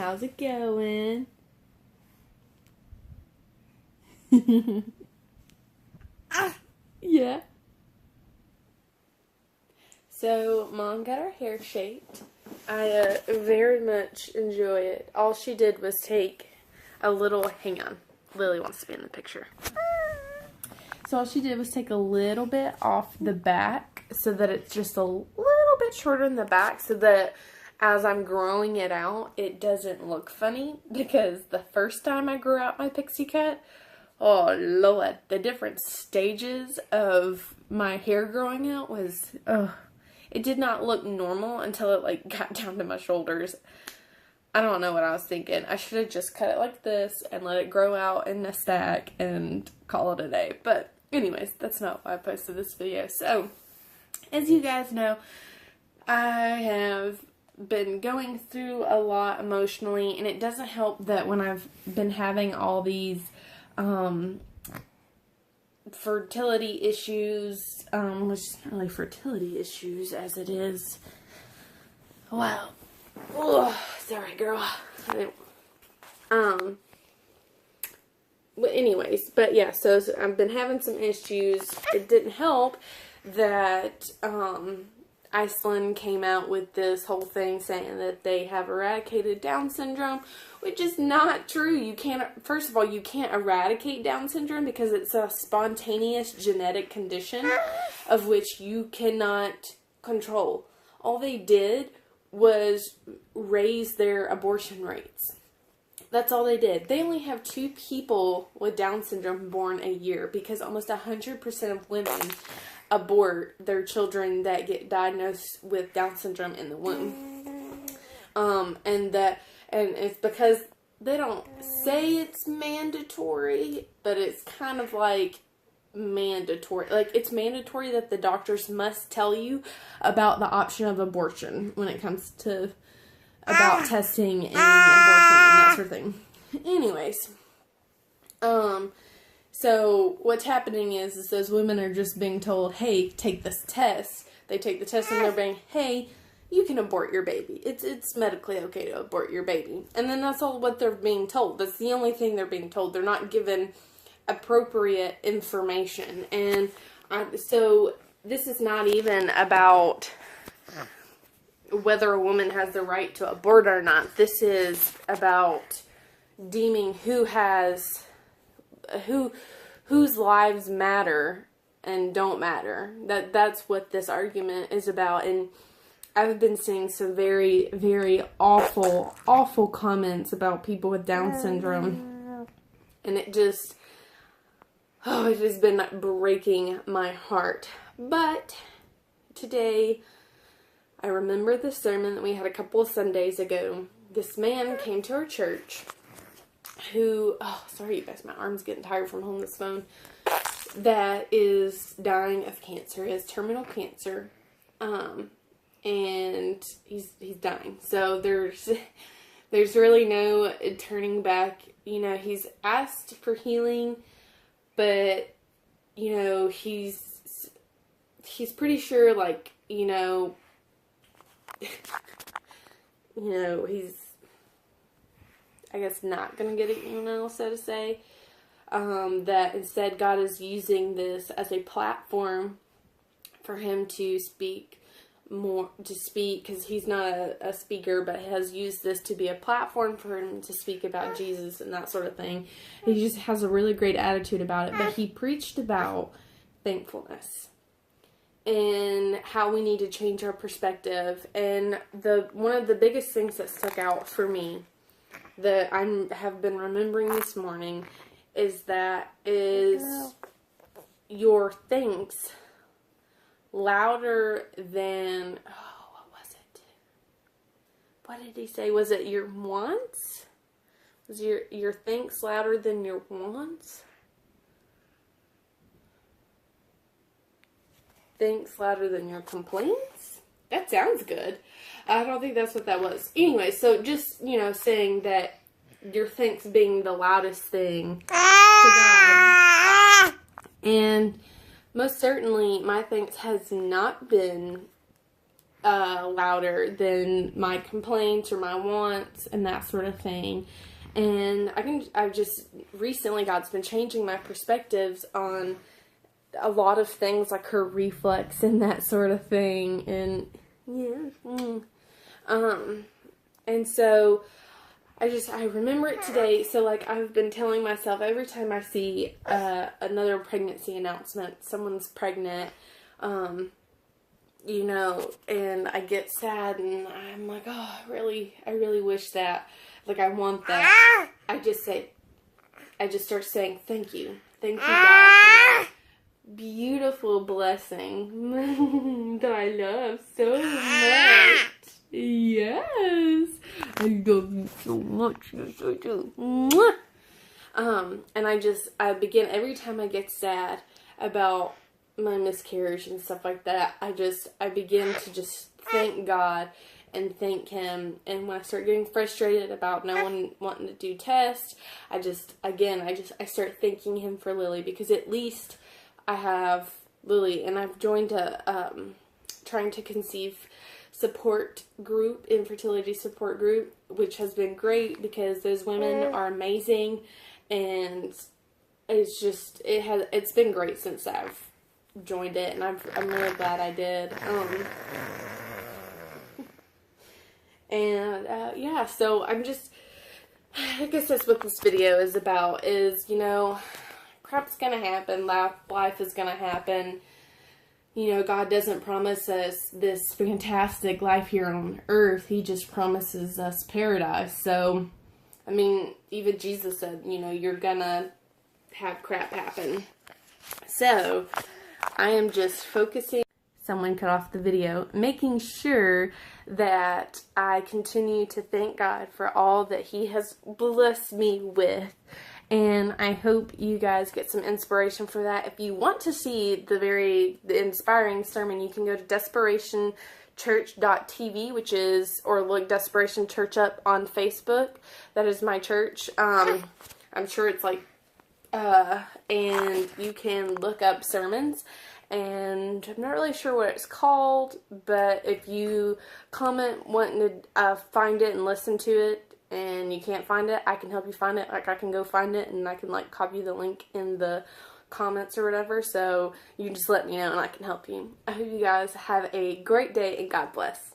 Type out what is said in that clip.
how's it going? Yeah. So, Mom got her hair shaped. I very much enjoy it. All she did was take a little, hang on, Lily wants to be in the picture. So all she did was take a little bit off the back so that it's just a little bit shorter in the back so that as I'm growing it out, it doesn't look funny, because the first time I grew out my pixie cut, oh Lord, the different stages of my hair growing out was, it did not look normal until it like got down to my shoulders. I don't know what I was thinking. I should have just cut it like this and let it grow out in a stack and call it a day. But anyways, that's not why I posted this video. So, as you guys know, I have been going through a lot emotionally, and it doesn't help that when I've been having all these fertility issues, which is not really fertility issues as it is. Wow. Oh, sorry, girl. But anyways, but yeah, so I've been having some issues. It didn't help that Iceland came out with this whole thing saying that they have eradicated Down syndrome, which is not true. You can't, first of all, you can't eradicate Down syndrome because it's a spontaneous genetic condition of which you cannot control. All they did was raise their abortion rates. That's all they did. They only have 2 people with Down syndrome born a year, because almost 100% of women abort their children that get diagnosed with Down syndrome in the womb. And it's because they don't say it's mandatory, but it's kind of like mandatory. Like, it's mandatory that the doctors must tell you about the option of abortion when it comes to about testing and abortion and that sort of thing. Anyways, so what's happening is those women are just being told, hey, take this test. They take the test and they're being, hey, you can abort your baby. It's medically okay to abort your baby. And then that's all what they're being told. That's the only thing they're being told. They're not given appropriate information. And so this is not even about whether a woman has the right to abort or not. This is about deeming whose lives matter and don't matter. That's what this argument is about. And I've been seeing some very, very awful comments about people with Down syndrome, and it has been breaking my heart. But today, I remember the sermon that we had a couple of Sundays ago. This man came to our church who, sorry you guys, my arm's getting tired from holding this phone, that is dying of cancer. He has terminal cancer, and he's dying. So there's really no turning back. You know, he's asked for healing, but, you know, he's pretty sure, like, you know, he's, I guess, not going to get it, so to say. That instead God is using this as a platform for him to speak, because he's not a speaker, but has used this to be a platform for him to speak about Jesus and that sort of thing. He just has a really great attitude about it. But he preached about thankfulness and how we need to change our perspective. And one of the biggest things that stuck out for me that I have been remembering this morning is your thanks louder than, what was it? What did he say? Was it your wants? Was your thanks louder than your wants? Thanks louder than your complaints? That sounds good. I don't think that's what that was. Anyway, so just, saying that your thanks being the loudest thing to God. And most certainly, my thanks has not been louder than my complaints or my wants and that sort of thing. And I've just recently, God's been changing my perspectives on a lot of things, like her reflex and that sort of thing. And yeah, and so I remember it today. So like, I've been telling myself every time I see another pregnancy announcement, someone's pregnant, you know, and I get sad and I'm like, oh, I really wish that, like, I want that. I just start saying, thank you, God, for that beautiful blessing that I love so much. Yes, I love you so much. Yes, I do. Mwah! And I begin, every time I get sad about my miscarriage and stuff like that, I begin to just thank God and thank Him. And when I start getting frustrated about no one wanting to do tests, I start thanking Him for Lily, because at least I have Lily, and I've joined a trying to conceive support group, infertility support group, which has been great because those women are amazing, and it's been great since I've joined it, and I'm really glad I did. Yeah, so I guess that's what this video is about, is, you know, crap's gonna happen, life is gonna happen. You know, God doesn't promise us this fantastic life here on earth. He just promises us paradise. So, I mean, even Jesus said, you know, you're gonna have crap happen. So, I am just focusing. Someone cut off the video, making sure that I continue to thank God for all that He has blessed me with. And I hope you guys get some inspiration for that. If you want to see the inspiring sermon, you can go to desperationchurch.tv, or look Desperation Church up on Facebook. That is my church. I'm sure it's like, and you can look up sermons. And I'm not really sure what it's called, but if you comment wanting to find it and listen to it, and you can't find it, I can help you find it. Like, I can go find it, and I can, like, copy the link in the comments or whatever. So you just let me know, and I can help you. I hope you guys have a great day, and God bless.